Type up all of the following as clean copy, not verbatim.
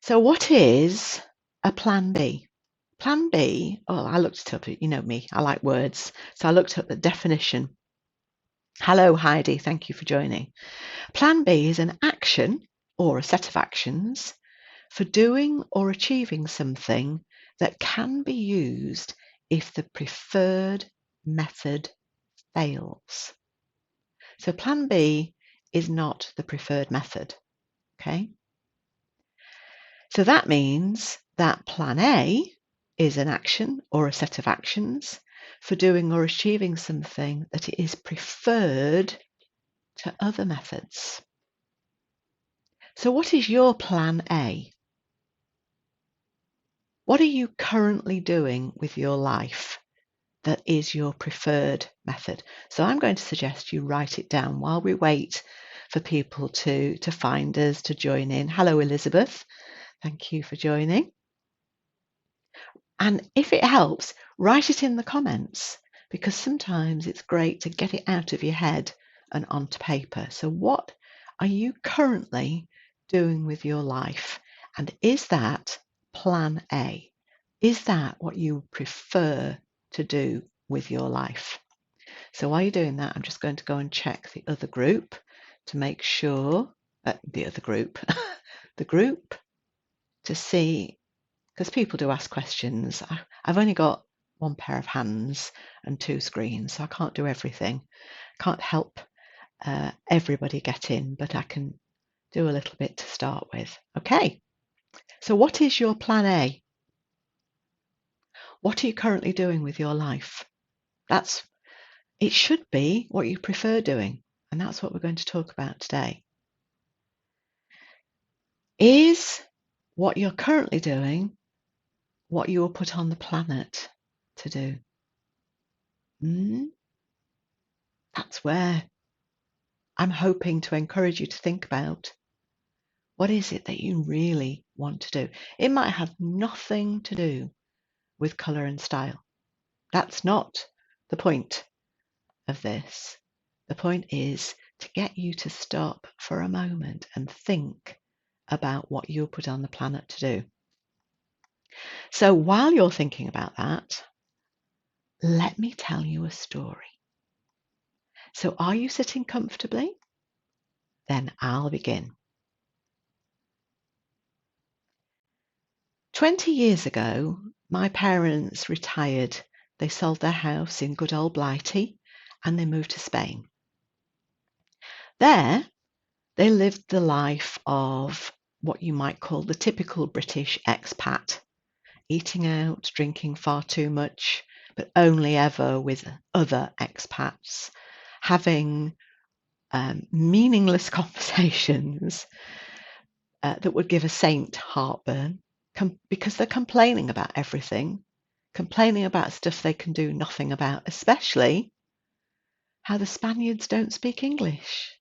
So what is a plan B? Plan B, oh, I looked it up. You know me, I like words. So I looked up the definition. Hello, Heidi. Thank you for joining. Plan B is an action or a set of actions for doing or achieving something that can be used if the preferred method fails. So plan B is not the preferred method. Okay. So that means that plan A is an action or a set of actions for doing or achieving something that is preferred to other methods. So what is your plan A? What are you currently doing with your life that is your preferred method? So I'm going to suggest you write it down while we wait for people to find us, to join in. Hello, Elizabeth. Thank you for joining. And if it helps, write it in the comments, because sometimes it's great to get it out of your head and onto paper. So what are you currently doing with your life? And is that plan A? Is that what you prefer to do with your life? So while you're doing that, I'm just going to go and check the other group to make sure, the other group, the group, to see, because people do ask questions. I've only got one pair of hands and two screens, so I can't do everything. Can't help everybody get in, but I can do a little bit to start with. Okay, so what is your plan A? What are you currently doing with your life? It should be what you prefer doing, and that's what we're going to talk about today. Is what you're currently doing what you were put on the planet to do? That's where I'm hoping to encourage you to think about. What is it that you really want to do? It might have nothing to do with colour and style. That's not the point of this. The point is to get you to stop for a moment and think about what you're put on the planet to do. So while you're thinking about that, let me tell you a story. So are you sitting comfortably? Then I'll begin. 20 years ago, my parents retired. They sold their house in good old Blighty and they moved to Spain. There, they lived the life of what you might call the typical British expat, eating out, drinking far too much, but only ever with other expats, having meaningless conversations that would give a saint heartburn because they're complaining about everything, complaining about stuff they can do nothing about, especially how the Spaniards don't speak English.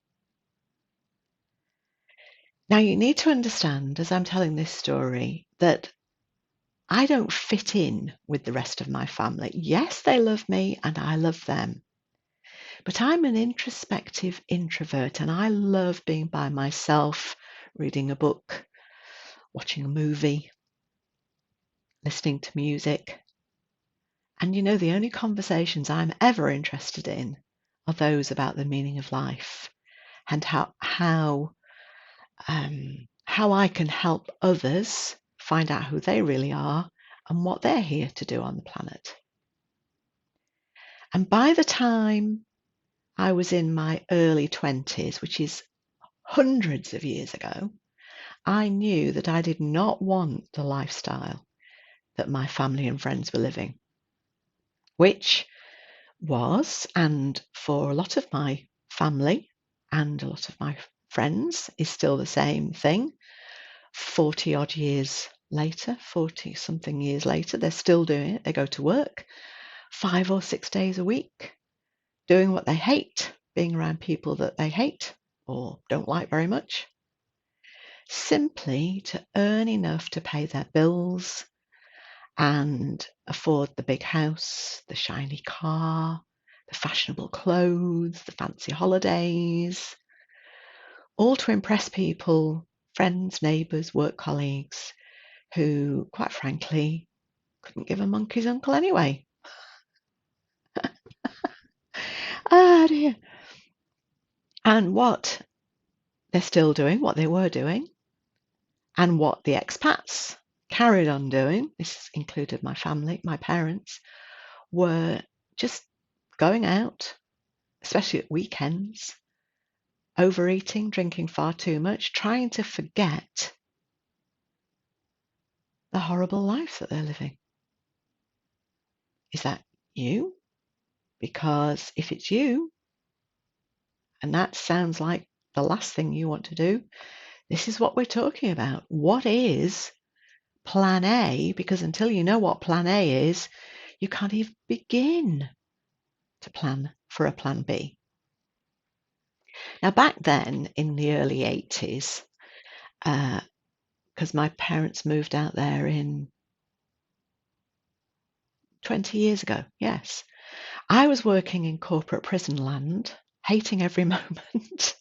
Now, you need to understand, as I'm telling this story, that I don't fit in with the rest of my family. Yes, they love me and I love them. But I'm an introspective introvert and I love being by myself, reading a book, watching a movie, listening to music. And you know, the only conversations I'm ever interested in are those about the meaning of life and how I can help others find out who they really are and what they're here to do on the planet. And by the time I was in my early 20s, which is hundreds of years ago, I knew that I did not want the lifestyle that my family and friends were living, which was, and for a lot of my family and a lot of my friends, is still the same thing. 40 odd years later, 40 something years later, they're still doing it. They go to work 5 or 6 days a week, doing what they hate, being around people that they hate or don't like very much, simply to earn enough to pay their bills and afford the big house, the shiny car, the fashionable clothes, the fancy holidays, all to impress people friends, neighbours, work colleagues who, quite frankly, couldn't give a monkey's uncle anyway. Ah, dear. And what they're still doing, what they were doing, and what the expats carried on doing, this included my family, my parents, were just going out, especially at weekends, overeating, drinking far too much, trying to forget the horrible life that they're living. Is that you? Because if it's you, and that sounds like the last thing you want to do, this is what we're talking about. What is plan A? Because until you know what plan A is, you can't even begin to plan for a plan B. Now, back then in the early 80s, because my parents moved out there in 20 years ago, yes, I was working in corporate prison land, hating every moment,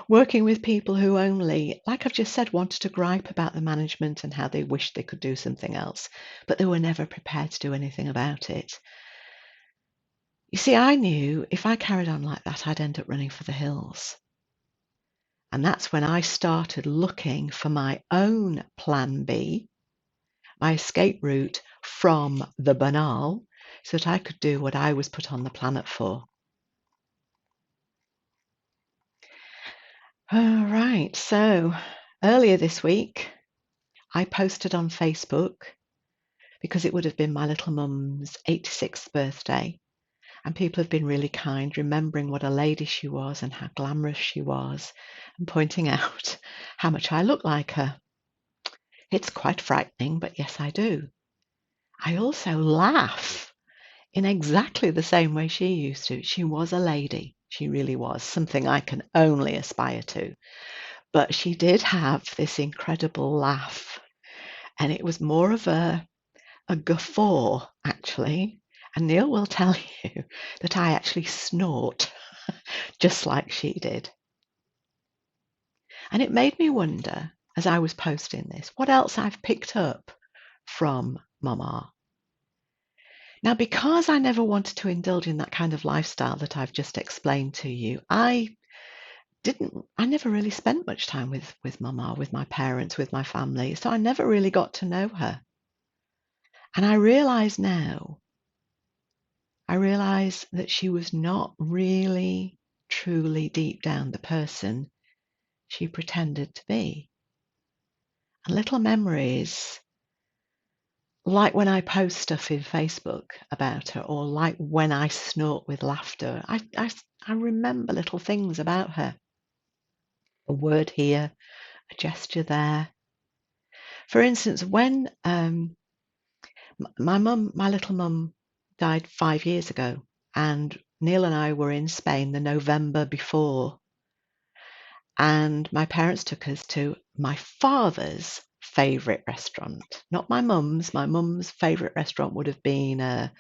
working with people who only, like I've just said, wanted to gripe about the management and how they wished they could do something else, but they were never prepared to do anything about it. You see, I knew if I carried on like that, I'd end up running for the hills. And that's when I started looking for my own plan B, my escape route from the banal, so that I could do what I was put on the planet for. All right, so earlier this week, I posted on Facebook because it would have been my little mum's 86th birthday. And people have been really kind, remembering what a lady she was and how glamorous she was, and pointing out how much I look like her. It's quite frightening, but yes, I do. I also laugh in exactly the same way she used to. She was a lady. She really was, something I can only aspire to. But she did have this incredible laugh, and it was more of a guffaw, actually. And Neil will tell you that I actually snort just like she did. And it made me wonder, as I was posting this, what else I've picked up from Mama. Now, because I never wanted to indulge in that kind of lifestyle that I've just explained to you, I never really spent much time with Mama, with my parents, with my family. So I never really got to know her. And I realise now, that she was not really, truly deep down the person she pretended to be. And little memories, like when I post stuff in Facebook about her, or like when I snort with laughter, I remember little things about her. A word here, a gesture there. For instance, when my little mum died 5 years ago, and Neil and I were in Spain the November before, and my parents took us to my father's favourite restaurant, not my mum's. My mum's favourite restaurant would have been a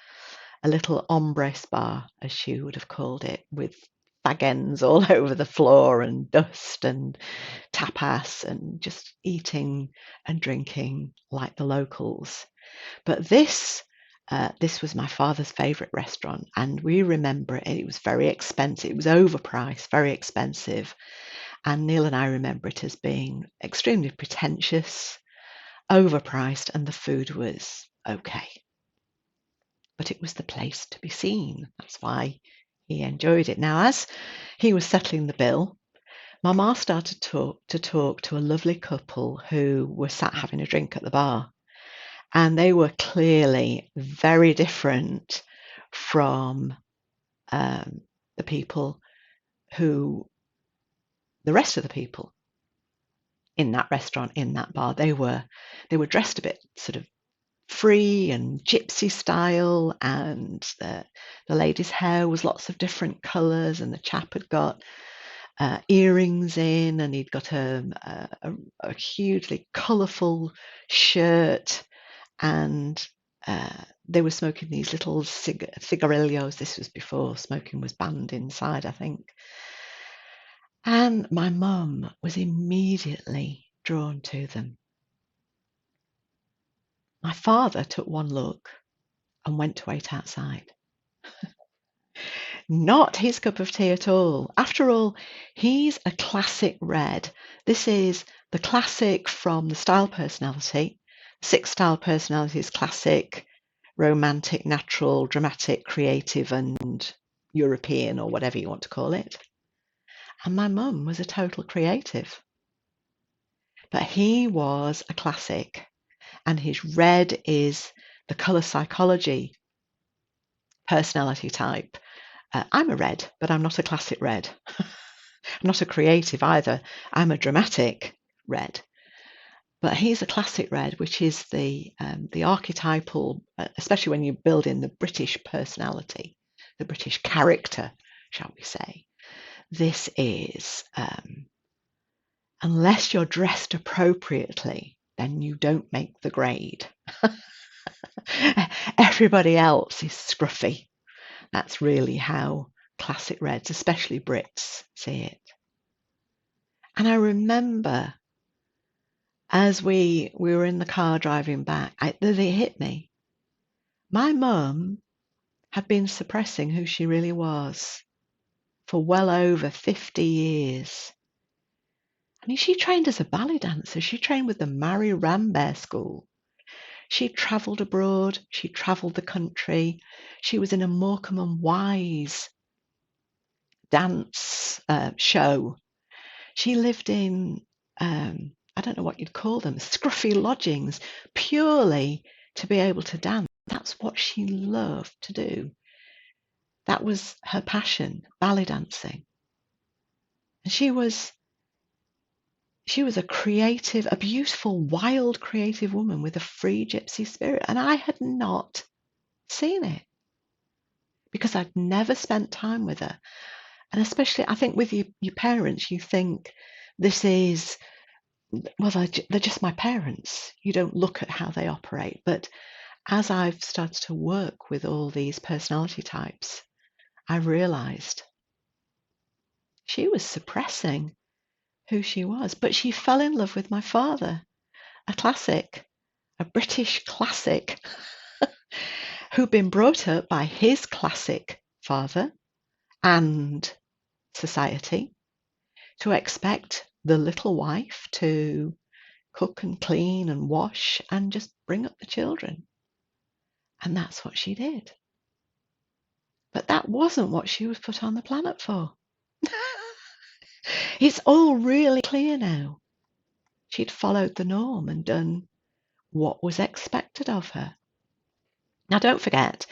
little hombres bar, as she would have called it, with fag ends all over the floor and dust and tapas and just eating and drinking like the locals. But this was my father's favourite restaurant, and we remember it. It was very expensive. It was overpriced, very expensive. And Neil and I remember it as being extremely pretentious, overpriced, and the food was okay. But it was the place to be seen. That's why he enjoyed it. Now, as he was settling the bill, Mama started to talk to a lovely couple who were sat having a drink at the bar. And they were clearly very different from the people the rest of the people in that restaurant, in that bar. They were dressed a bit sort of free and gypsy style, and the lady's hair was lots of different colours, and the chap had got earrings in, and he'd got a hugely colourful shirt, and they were smoking these little cigarillos. This was before smoking was banned inside, I think. And my mum was immediately drawn to them. My father took one look and went to wait outside. Not his cup of tea at all. After all, he's a classic red. This is the classic from the style personality. 6 style personalities: classic, romantic, natural, dramatic, creative, and European, or whatever you want to call it. And my mum was a total creative. But he was a classic, and his red is the colour psychology personality type. I'm a red, but I'm not a classic red. I'm not a creative either. I'm a dramatic red. But he's a classic red, which is the archetypal, especially when you build in the British personality, the British character, shall we say. This is, unless you're dressed appropriately, then you don't make the grade. Everybody else is scruffy. That's really how classic reds, especially Brits, see it. And I remember as we were in the car driving back, it hit me. My mum had been suppressing who she really was for well over 50 years. I mean, she trained as a ballet dancer. She trained with the Marie Rambert School. She travelled abroad. She travelled the country. She was in a Morecambe and Wise dance show. She lived in, I don't know what you'd call them, scruffy lodgings, purely to be able to dance. That's what she loved to do. That was her passion, ballet dancing. And she was a creative, a beautiful, wild, creative woman with a free gypsy spirit. And I had not seen it because I'd never spent time with her. And especially, I think with your parents, you think this is, well, they're just my parents. You don't look at how they operate. But as I've started to work with all these personality types, I realized she was suppressing who she was, but she fell in love with my father, a classic, a British classic, who'd been brought up by his classic father and society to expect the little wife to cook and clean and wash and just bring up the children. And that's what she did. But that wasn't what she was put on the planet for. It's all really clear now. She'd followed the norm and done what was expected of her. Now, don't forget,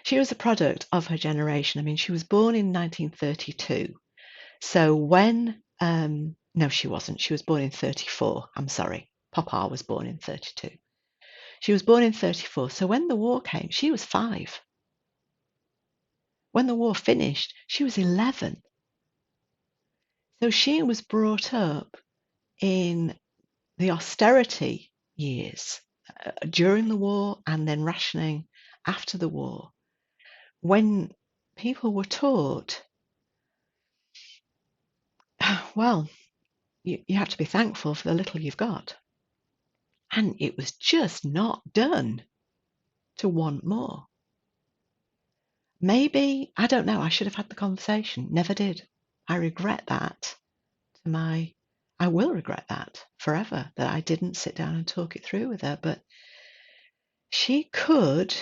she was a product of her generation. I mean, she was born in 1932. So when, no, she wasn't. She was born in 34. I'm sorry. Papa was born in 32. She was born in 34. So when the war came, she was 5. When the war finished, she was 11. So she was brought up in the austerity years during the war and then rationing after the war, when people were taught, well, you have to be thankful for the little you've got. And it was just not done to want more. Maybe, I don't know, I should have had the conversation. Never did. I regret that. I will regret that forever, that I didn't sit down and talk it through with her. But she could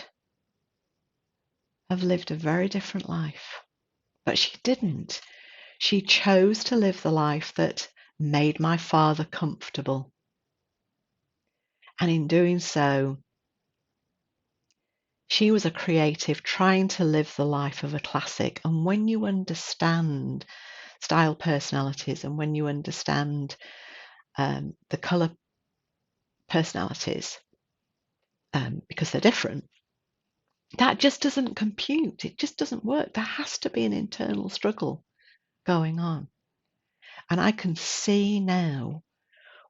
have lived a very different life. But she didn't. She chose to live the life that made my father comfortable. And in doing so, she was a creative trying to live the life of a classic. And when you understand style personalities and when you understand the colour personalities, because they're different, that just doesn't compute. It just doesn't work. There has to be an internal struggle going on. And I can see now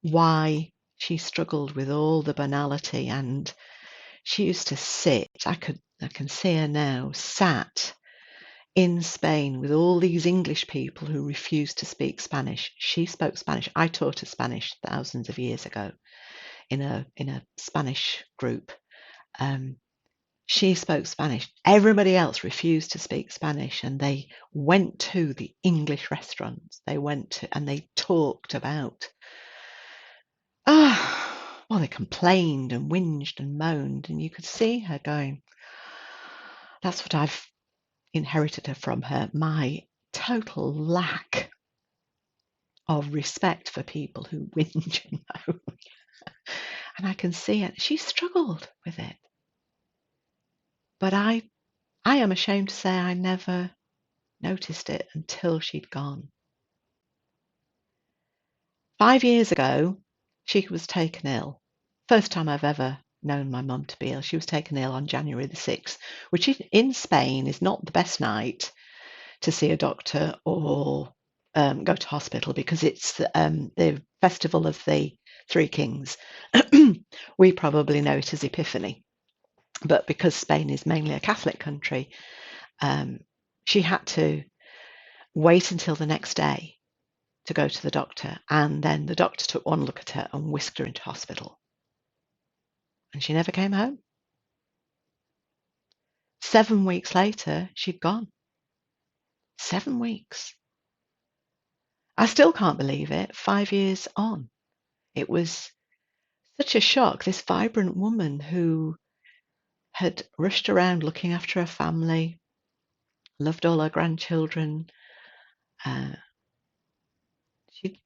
why she struggled with all the banality. And she used to sit, I can see her now, sat in Spain with all these English people who refused to speak Spanish. She spoke Spanish. I taught her Spanish thousands of years ago in a Spanish group. Um, she spoke Spanish. Everybody else refused to speak Spanish, and they went to the English restaurants. They went to and they talked about. Well, they complained and whinged and moaned, and you could see her going, "That's what I've inherited her from her. My total lack of respect for people who whinge and moan." And I can see it. She struggled with it. But I am ashamed to say I never noticed it until she'd gone. 5 years ago, she was taken ill. First time I've ever known my mum to be ill. She was taken ill on January the 6th, which in Spain is not the best night to see a doctor or go to hospital, because it's the festival of the Three Kings. We probably know it as Epiphany, but because Spain is mainly a Catholic country, she had to wait until the next day to go to the doctor, and then the doctor took one look at her and whisked her into hospital, and she never came home. 7 weeks later, she'd gone. 7 weeks. I still can't believe it, 5 years on. It was such a shock. This vibrant woman who had rushed around looking after her family, loved all her grandchildren, uh,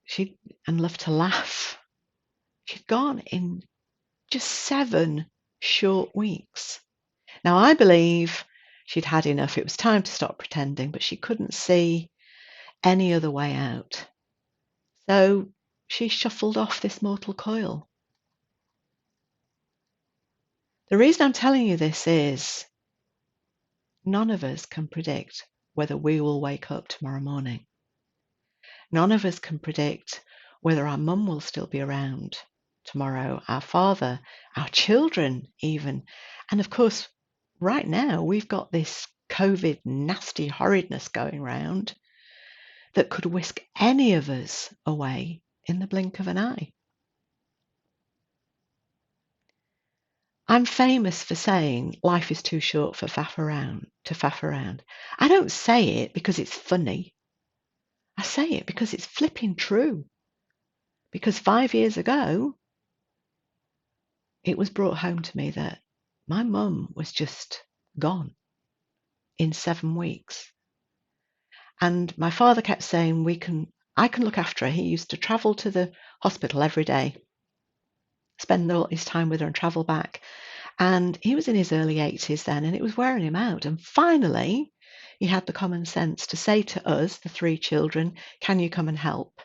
she and loved to laugh. She'd gone in just 7 short weeks. Now, I believe she'd had enough. It was time to stop pretending, but she couldn't see any other way out. So she shuffled off this mortal coil. The reason I'm telling you this is none of us can predict whether we will wake up tomorrow morning. None of us can predict whether our mum will still be around tomorrow, our father, our children even. And of course, right now we've got this COVID nasty horridness going round that could whisk any of us away in the blink of an eye. I'm famous for saying life is too short for faff around. I don't say it because it's funny. I say it because it's flipping true. Because 5 years ago, it was brought home to me that my mum was just gone in 7 weeks. And my father kept saying, I can look after her. He used to travel to the hospital every day, spend all his time with her and travel back. And he was in his early 80s then, and it was wearing him out. And finally, he had the common sense to say to us, the 3 children, "Can you come and help?"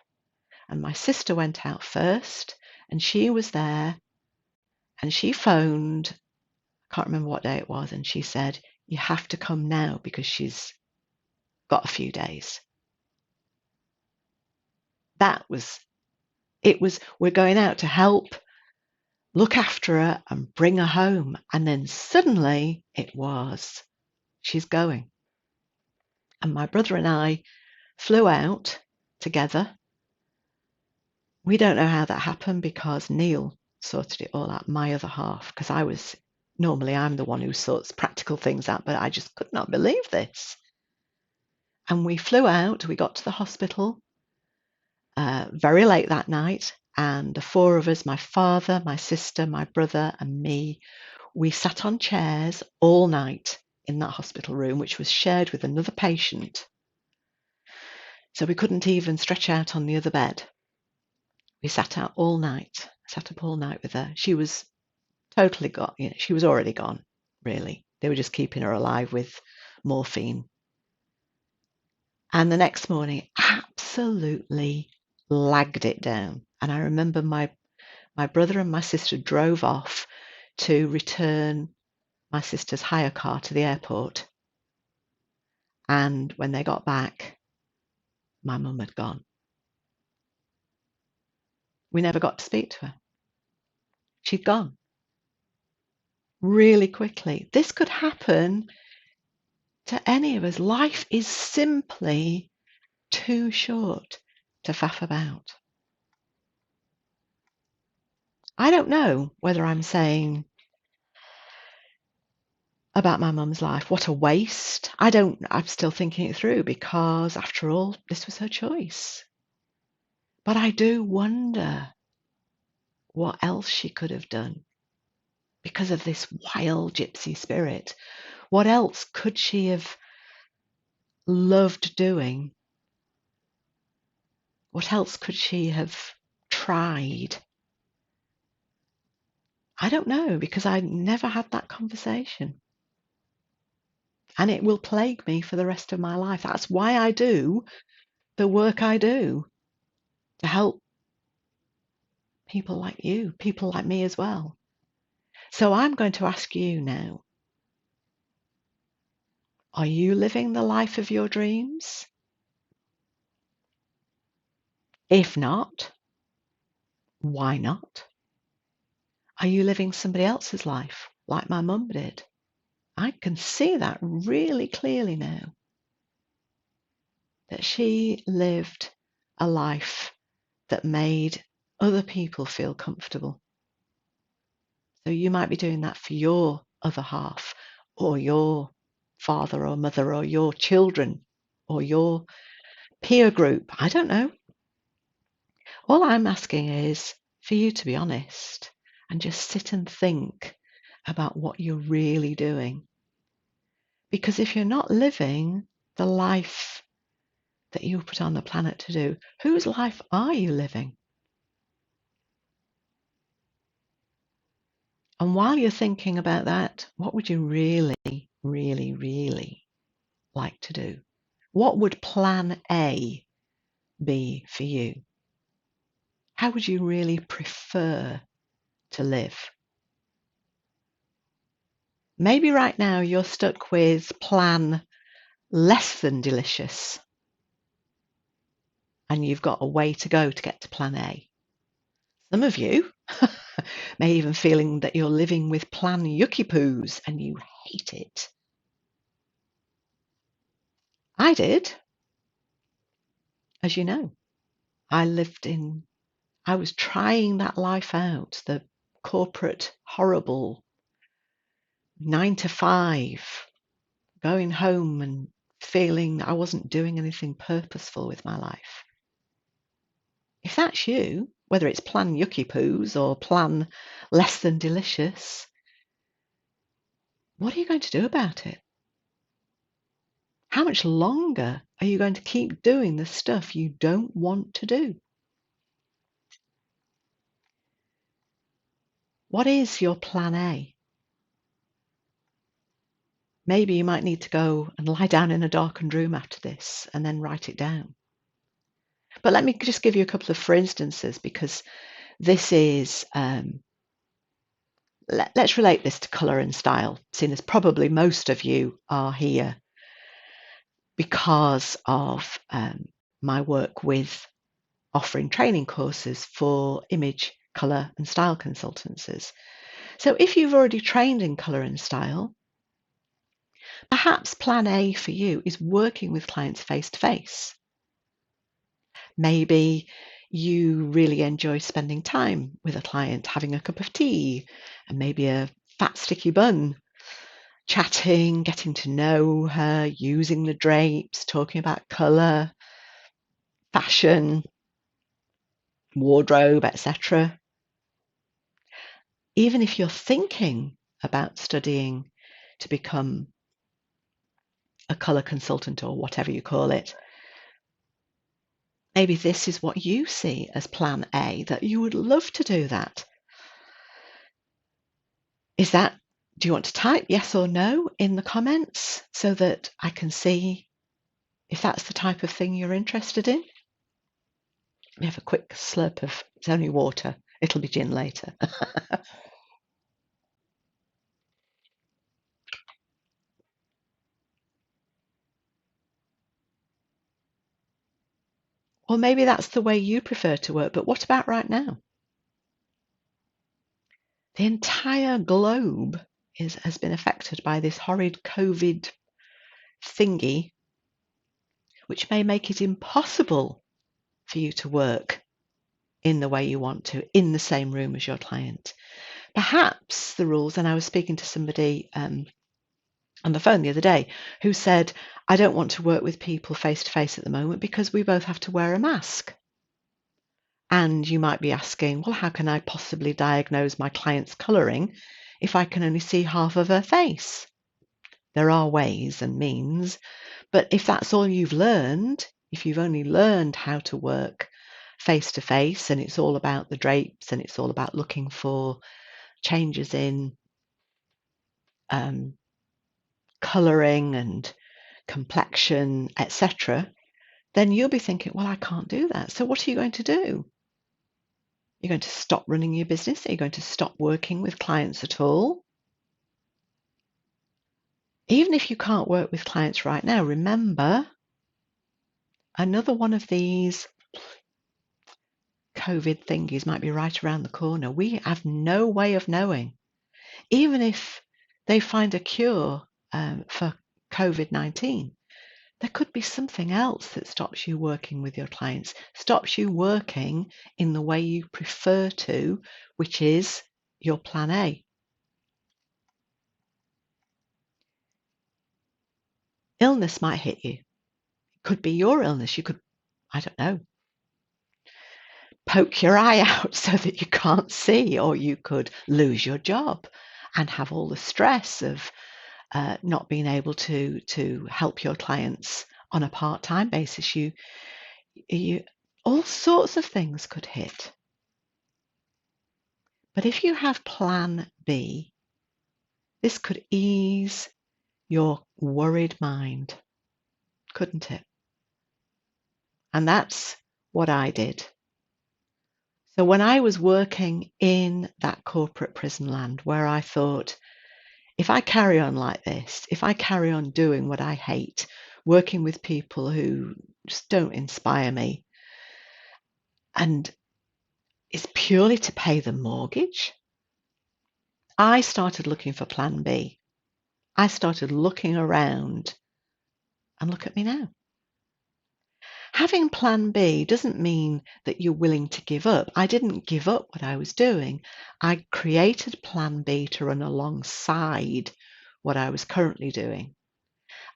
And my sister went out first, and she was there, and she phoned, I can't remember what day it was, and she said, "You have to come now because she's got a few days." We're going out to help, look after her and bring her home. And then suddenly it was, she's going. And my brother and I flew out together. We don't know how that happened because Neil sorted it all out, my other half, because I'm the one who sorts practical things out, but I just could not believe this. And we flew out, we got to the hospital very late that night, and the 4 of us, my father, my sister, my brother, and me, we sat on chairs all night in that hospital room, which was shared with another patient. So we couldn't even stretch out on the other bed. We sat up all night with her. She was totally gone. She was already gone, really. They were just keeping her alive with morphine. And the next morning, absolutely lagged it down. And I remember my brother and my sister drove off to return my sister's hire car to the airport. And when they got back, my mum had gone. We never got to speak to her. She'd gone really quickly. This could happen to any of us. Life is simply too short to faff about. I don't know whether I'm saying about my mum's life, what a waste. I'm still thinking it through because, after all, this was her choice. But I do wonder what else she could have done because of this wild gypsy spirit. What else could she have loved doing? What else could she have tried? I don't know, because I never had that conversation. And it will plague me for the rest of my life. That's why I do the work I do, to help people like you, people like me as well. So I'm going to ask you now, are you living the life of your dreams? If not, why not? Are you living somebody else's life like my mum did? I can see that really clearly now, that she lived a life that made other people feel comfortable. So you might be doing that for your other half, or your father or mother, or your children, or your peer group. I don't know. All I'm asking is for you to be honest and just sit and think about what you're really doing. Because if you're not living the life that you were put on the planet to do, whose life are you living? And while you're thinking about that, what would you really, really, really like to do? What would plan A be for you? How would you really prefer to live? Maybe right now you're stuck with plan less than delicious, and you've got a way to go to get to plan A. Some of you may even feeling that you're living with plan yucky poos and you hate it. I did, as you know. I was trying that life out, the corporate, horrible 9 to 5, going home and feeling I wasn't doing anything purposeful with my life. If that's you, whether it's plan yucky poos or plan less than delicious, what are you going to do about it? How much longer are you going to keep doing the stuff you don't want to do? What is your plan A? Maybe you might need to go and lie down in a darkened room after this and then write it down. But let me just give you a couple of for instances, because this is, let's relate this to colour and style, seeing as probably most of you are here because of my work with offering training courses for image, colour and style consultancies. So if you've already trained in colour and style, perhaps plan A for you is working with clients face to face. Maybe you really enjoy spending time with a client, having a cup of tea and maybe a fat sticky bun, chatting, getting to know her, using the drapes, talking about colour, fashion, wardrobe, etc. Even if you're thinking about studying to become a colour consultant or whatever you call it, maybe this is what you see as plan A, that you would love to do that. Do you want to type yes or no in the comments so that I can see if that's the type of thing you're interested in? Let me have a quick slurp of, it's only water, it'll be gin later. Or maybe that's the way you prefer to work, but what about right now? The entire globe has been affected by this horrid COVID thingy, which may make it impossible for you to work in the way you want to, in the same room as your client. Perhaps the rules, and I was speaking to somebody on the phone the other day who said, I don't want to work with people face to face at the moment because we both have to wear a mask. And you might be asking, well, how can I possibly diagnose my client's colouring if I can only see half of her face? There are ways and means, but if that's all you've learned, if you've only learned how to work face to face and it's all about the drapes and it's all about looking for changes in colouring and complexion, etc., then you'll be thinking, well, I can't do that. So what are you going to do? You're going to stop running your business? Are you going to stop working with clients at all? Even if you can't work with clients right now, remember, another one of these COVID thingies might be right around the corner. We have no way of knowing. Even if they find a cure for COVID-19, there could be something else that stops you working with your clients, stops you working in the way you prefer to, which is your plan A. Illness might hit you. It could be your illness. You could, I don't know, poke your eye out so that you can't see, or you could lose your job and have all the stress of not being able to help your clients on a part-time basis. You all sorts of things could hit. But if you have plan B, this could ease your worried mind, couldn't it? And that's what I did. So when I was working in that corporate prison land where I thought, if I carry on like this, if I carry on doing what I hate, working with people who just don't inspire me, and it's purely to pay the mortgage, I started looking for plan B. I started looking around, and look at me now. Having plan B doesn't mean that you're willing to give up. I didn't give up what I was doing. I created plan B to run alongside what I was currently doing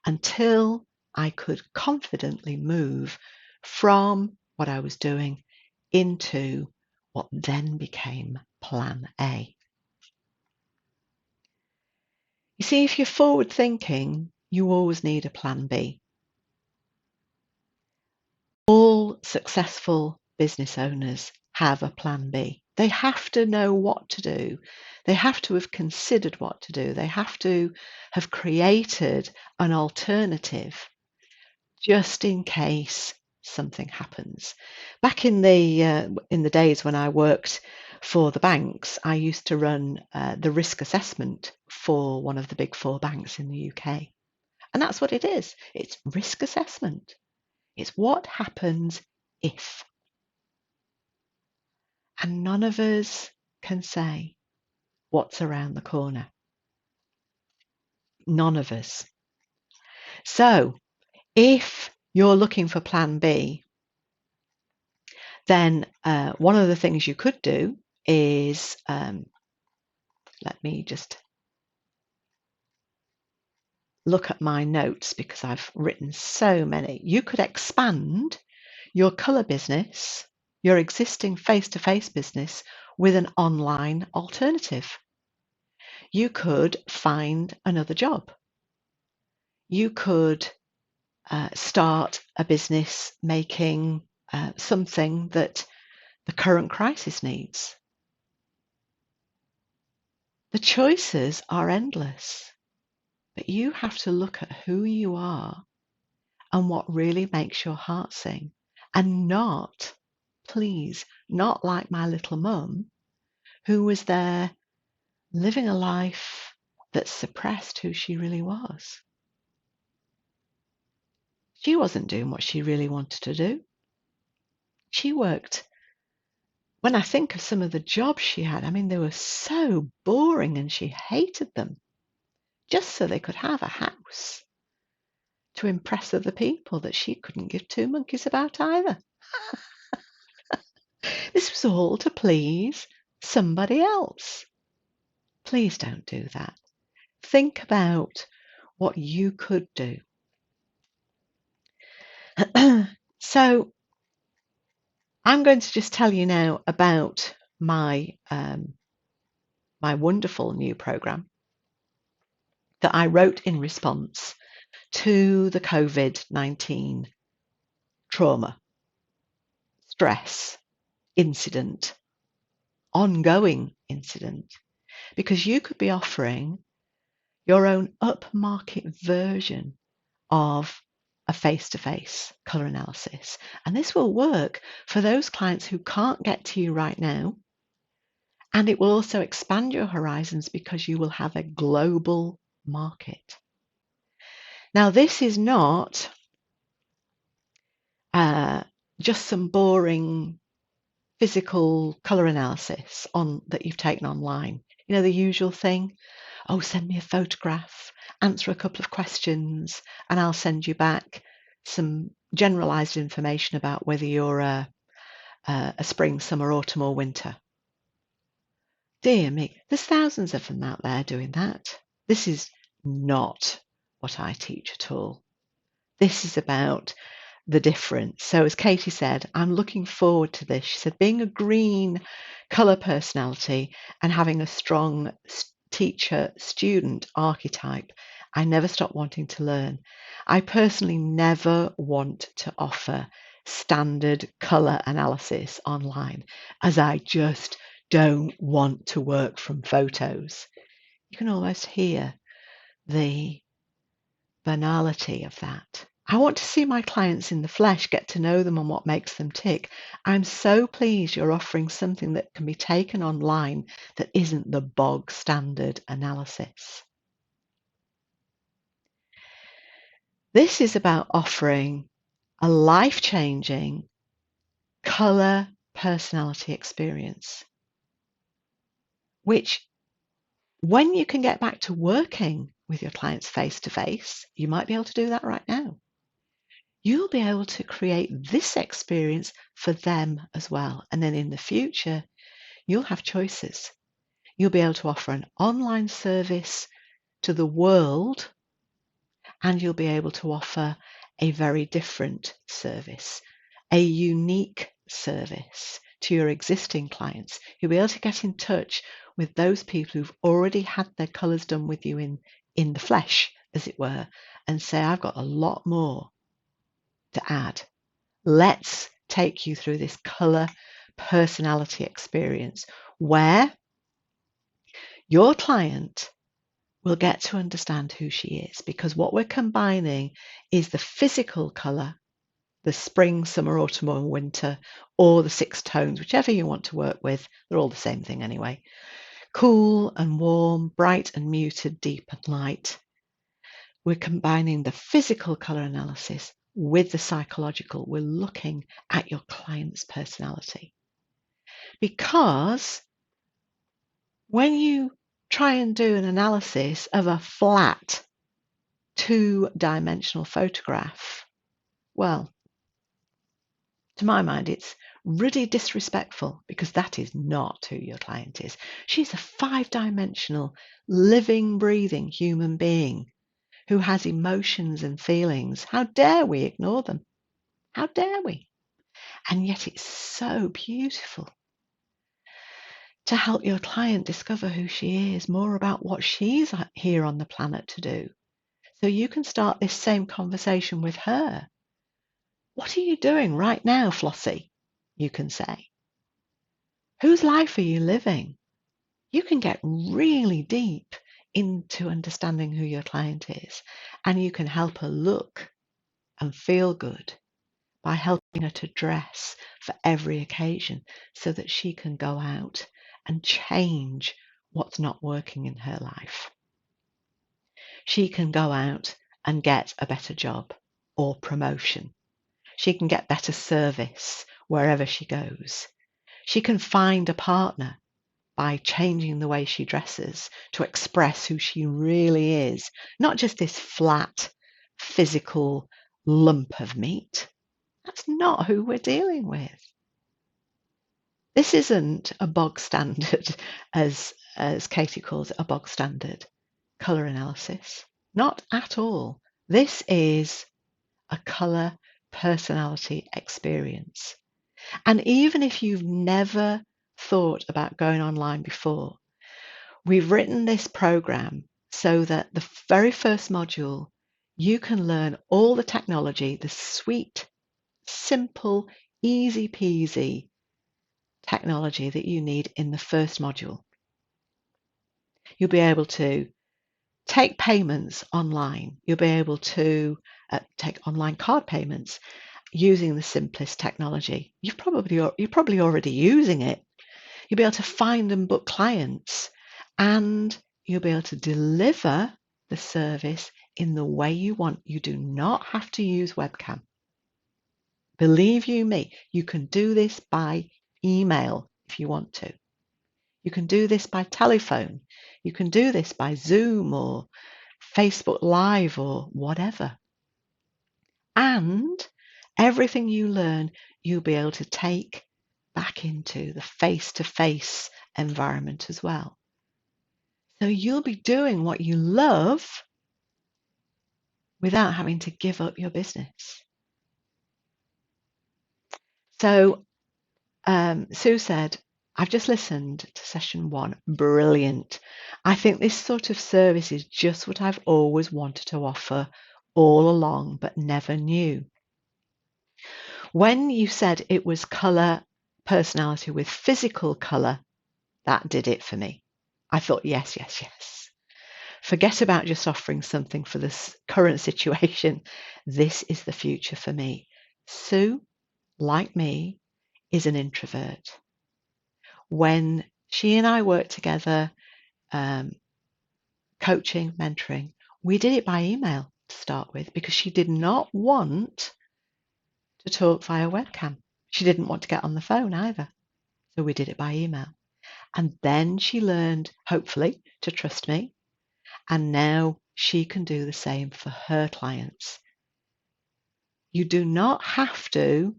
until I could confidently move from what I was doing into what then became plan A. You see, if you're forward thinking, you always need a plan B. All successful business owners have a plan B. They have to know what to do. They have to have considered what to do. They have to have created an alternative just in case something happens. Back in the days when I worked for the banks, I used to run the risk assessment for one of the big four banks in the UK. And that's what it is. It's risk assessment. It's what happens if. And none of us can say what's around the corner. None of us. So if you're looking for plan B, then one of the things you could do is, let me just look at my notes because I've written so many. You could expand your colour business, your existing face-to-face business, with an online alternative. You could find another job. You could start a business making something that the current crisis needs. The choices are endless, but you have to look at who you are and what really makes your heart sing, and not, please, not like my little mum, who was there living a life that suppressed who she really was. She wasn't doing what she really wanted to do. She worked, when I think of some of the jobs she had, I mean, they were so boring and she hated them, just so they could have a house. to impress other people that she couldn't give two monkeys about either. This was all to please somebody else. Please don't do that. Think about what you could do. So I'm going to just tell you now about my my wonderful new program that I wrote in response to the COVID-19 trauma, stress, incident, ongoing incident, because you could be offering your own upmarket version of a face-to-face colour analysis. And this will work for those clients who can't get to you right now. And it will also expand your horizons because you will have a global market. Now, this is not just some boring physical colour analysis that you've taken online. You know, the usual thing. Oh, send me a photograph, answer a couple of questions, and I'll send you back some generalised information about whether you're a spring, summer, autumn, or winter. Dear me, there's thousands of them out there doing that. This is not what I teach at all. This is about the difference. So as Katie said, I'm looking forward to this. She said, being a green colour personality and having a strong teacher-student archetype, I never stop wanting to learn. I personally never want to offer standard colour analysis online, as I just don't want to work from photos. You can almost hear the banality of that. I want to see my clients in the flesh, get to know them and what makes them tick. I'm so pleased you're offering something that can be taken online that isn't the bog standard analysis. This is about offering a life-changing colour personality experience, which when you can get back to working with your clients face-to-face, you might be able to do that right now. You'll be able to create this experience for them as well. And then in the future, you'll have choices. You'll be able to offer an online service to the world, and you'll be able to offer a very different service, a unique service to your existing clients. You'll be able to get in touch with those people who've already had their colours done with you in the flesh, as it were, and say, I've got a lot more to add. Let's take you through this colour personality experience where your client will get to understand who she is, because what we're combining is the physical colour, the spring, summer, autumn, or winter, or the 6 tones, whichever you want to work with. They're all the same thing anyway. Cool and warm, bright and muted, deep and light. We're combining the physical colour analysis with the psychological. We're looking at your client's personality. Because when you try and do an analysis of a flat 2-dimensional photograph, well, to my mind, it's really disrespectful, because that is not who your client is. She's a 5-dimensional, living, breathing human being who has emotions and feelings. How dare we ignore them? How dare we? And yet it's so beautiful to help your client discover who she is, more about what she's here on the planet to do. So you can start this same conversation with her. What are you doing right now, Flossie? You can say. Whose life are you living? You can get really deep into understanding who your client is, and you can help her look and feel good by helping her to dress for every occasion so that she can go out and change what's not working in her life. She can go out and get a better job or promotion. She can get better service wherever she goes. She can find a partner by changing the way she dresses to express who she really is, not just this flat physical lump of meat. That's not who we're dealing with. This isn't a bog standard, as Katie calls it, a bog standard colour analysis. Not at all. This is a colour personality experience. And even if you've never thought about going online before, we've written this program so that the very first module, you can learn all the technology, the sweet, simple, easy peasy technology that you need in the first module. You'll be able to take payments online. You'll be able to take online card payments using the simplest technology. You're probably already using it. You'll be able to find and book clients, and you'll be able to deliver the service in the way you want. You do not have to use webcam. Believe you me, you can do this by email if you want to. You can do this by telephone. You can do this by Zoom or Facebook Live or whatever. And everything you learn, you'll be able to take back into the face-to-face environment as well. So you'll be doing what you love without having to give up your business. So Sue said, I've just listened to session 1. Brilliant. I think this sort of service is just what I've always wanted to offer all along, but never knew. When you said it was colour personality with physical colour, that did it for me. I thought, yes. Forget about just offering something for this current situation. This is the future for me. Sue, like me, is an introvert. When she and I worked together, coaching, mentoring, we did it by email to start with because she did not want to talk via webcam. She didn't want to get on the phone either. So we did it by email. And then she learned, hopefully, to trust me. And now she can do the same for her clients. You do not have to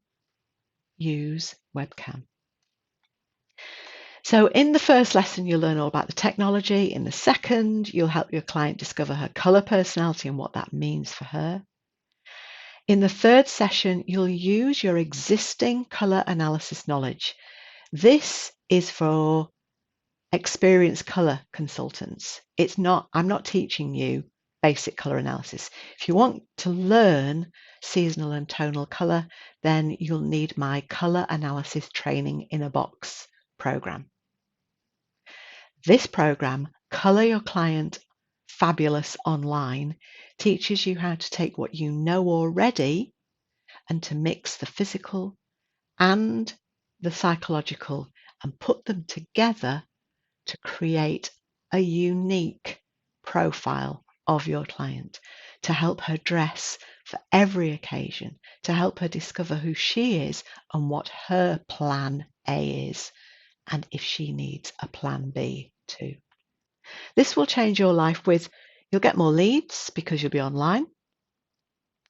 use webcam. So in the first lesson, you'll learn all about the technology. In the second, you'll help your client discover her colour personality and what that means for her. In the third session, you'll use your existing colour analysis knowledge. This is for experienced colour consultants. I'm not teaching you basic colour analysis. If you want to learn seasonal and tonal colour, then you'll need my colour analysis training in a box program. This program, Colour Your Client Fabulous Online, teaches you how to take what you know already and to mix the physical and the psychological and put them together to create a unique profile of your client, to help her dress for every occasion, to help her discover who she is and what her plan A is, and if she needs a plan B too. This will change your life you'll get more leads because you'll be online,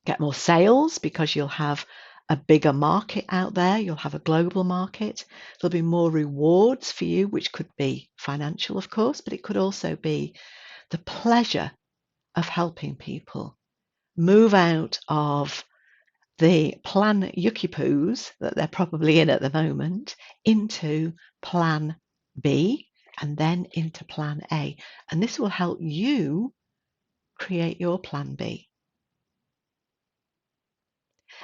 get more sales because you'll have a bigger market out there, you'll have a global market. There'll be more rewards for you, which could be financial, of course, but it could also be the pleasure of helping people move out of the plan yucky poos that they're probably in at the moment into plan B and then into plan A. And this will help you create your plan B.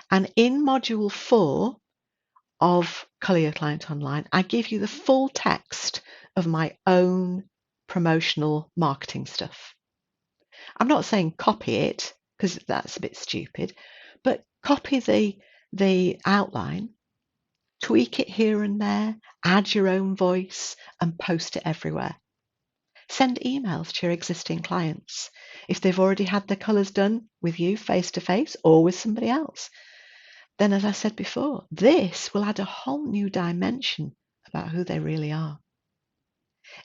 And in module 4 of Colour Your Client Online, I give you the full text of my own promotional marketing stuff. I'm not saying copy it because that's a bit stupid, but copy the outline, tweak it here and there, add your own voice and post it everywhere. Send emails to your existing clients if they've already had their colours done with you face to face or with somebody else. Then, as I said before, this will add a whole new dimension about who they really are.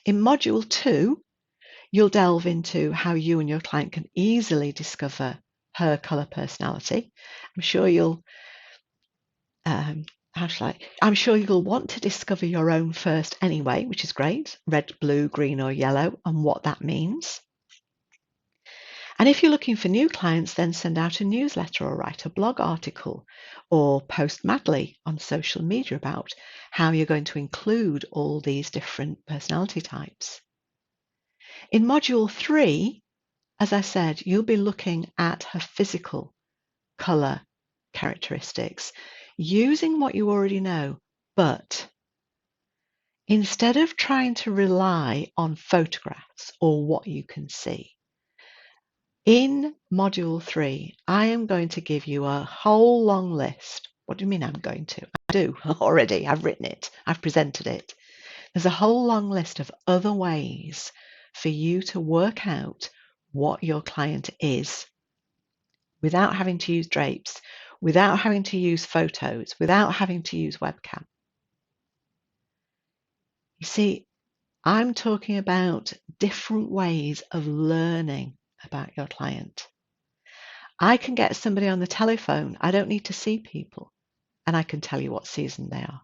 In module 2, you'll delve into how you and your client can easily discover her colour personality. I'm sure you'll I'm sure you'll want to discover your own first anyway, which is great. Red, blue, green, or yellow, and what that means. And if you're looking for new clients, then send out a newsletter or write a blog article or post madly on social media about how you're going to include all these different personality types. In module 3, as I said, you'll be looking at her physical colour characteristics using what you already know, but instead of trying to rely on photographs or what you can see, in module 3, I am going to give you a whole long list. What do you mean I'm going to? I do already. I've written it. I've presented it. There's a whole long list of other ways for you to work out what your client is without having to use drapes, without having to use photos, without having to use webcam. You see, I'm talking about different ways of learning about your client. I can get somebody on the telephone. I don't need to see people, and I can tell you what season they are.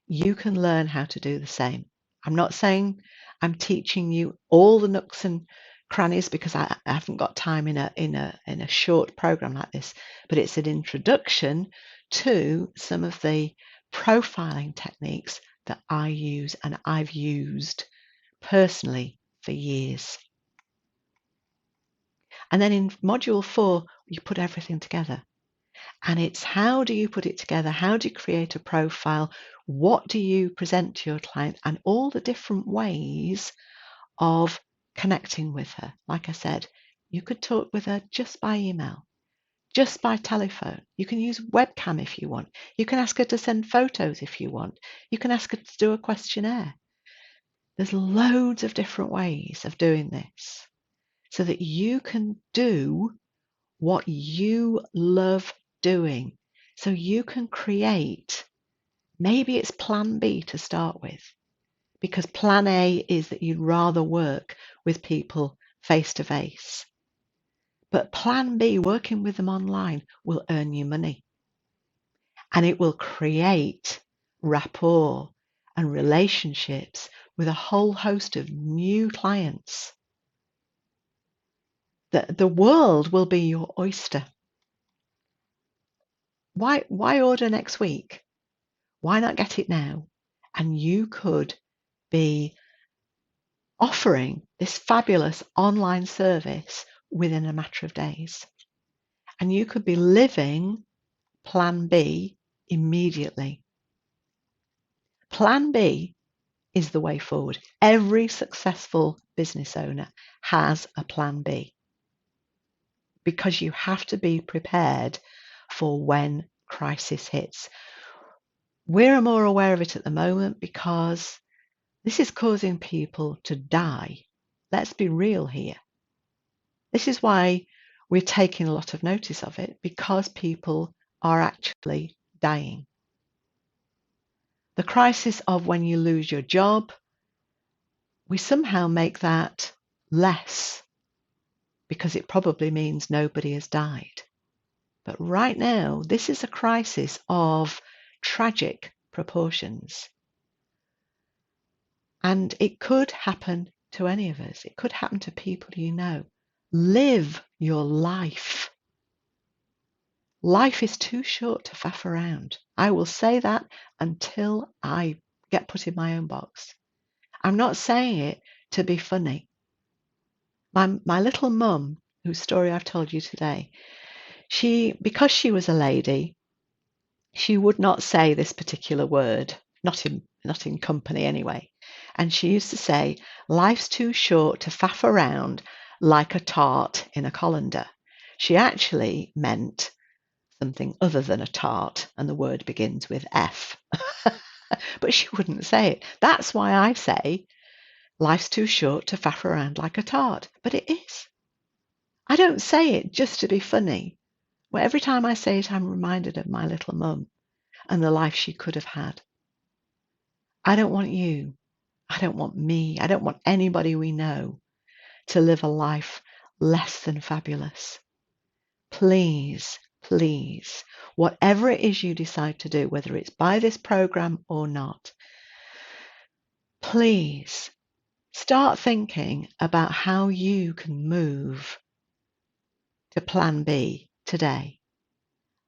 You can learn how to do the same. I'm not saying I'm teaching you all the nooks and crannies because I haven't got time in a short program like this, but it's an introduction to some of the profiling techniques that I use and I've used personally for years. And then in module 4, you put everything together. And it's how do you put it together? How do you create a profile? What do you present to your client? And all the different ways of connecting with her. Like I said, you could talk with her just by email, just by telephone. You can use webcam if you want. You can ask her to send photos if you want. You can ask her to do a questionnaire. There's loads of different ways of doing this so that you can do what you love doing. So you can create, maybe it's plan B to start with, because plan A is that you'd rather work with people face to face. But plan B, working with them online, will earn you money. And it will create rapport and relationships with a whole host of new clients. The world will be your oyster. Why order next week? Why not get it now? And you could be offering this fabulous online service within a matter of days. And you could be living plan B immediately. Plan B is the way forward. Every successful business owner has a plan B because you have to be prepared for when crisis hits. We're more aware of it at the moment because this is causing people to die. Let's be real here. This is why we're taking a lot of notice of it, because people are actually dying. The crisis of when you lose your job, we somehow make that less because it probably means nobody has died. But right now, this is a crisis of tragic proportions. And it could happen to any of us. It could happen to people you know. Live your life. Life is too short to faff around. I will say that until I get put in my own box. I'm not saying it to be funny. My little mum, whose story I've told you today, because she was a lady, she would not say this particular word, not in company anyway. And she used to say, life's too short to faff around like a tart in a colander. She actually meant something other than a tart, and the word begins with F. But she wouldn't say it. That's why I say life's too short to faff around like a tart. But it is. I don't say it just to be funny. Well, every time I say it, I'm reminded of my little mum and the life she could have had. I don't want you. I don't want me. I don't want anybody we know to live a life less than fabulous. please, please, whatever it is you decide to do, whether it's buy this program or not, please start thinking about how you can move to plan B today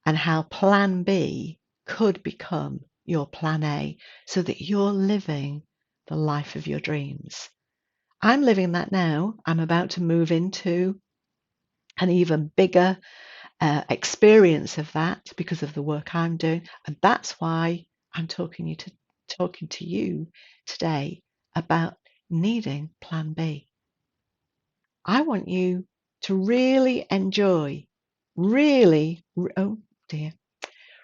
and how plan B could become your plan A so that you're living the life of your dreams. I'm living that now. I'm about to move into an even bigger experience of that because of the work I'm doing. And that's why I'm talking to you today about needing plan B. I want you to really enjoy, really, oh dear,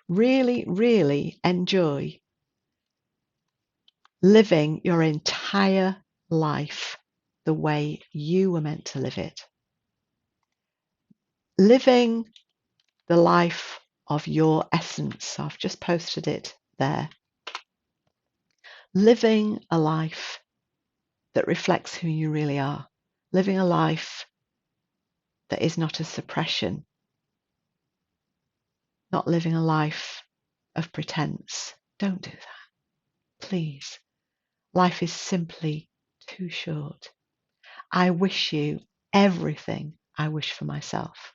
really enjoy living your entire life the way you were meant to live it. Living the life of your essence. I've just posted it there. Living a life that reflects who you really are. Living a life that is not a suppression. Not living a life of pretense. Don't do that. Please. Life is simply too short. I wish you everything I wish for myself.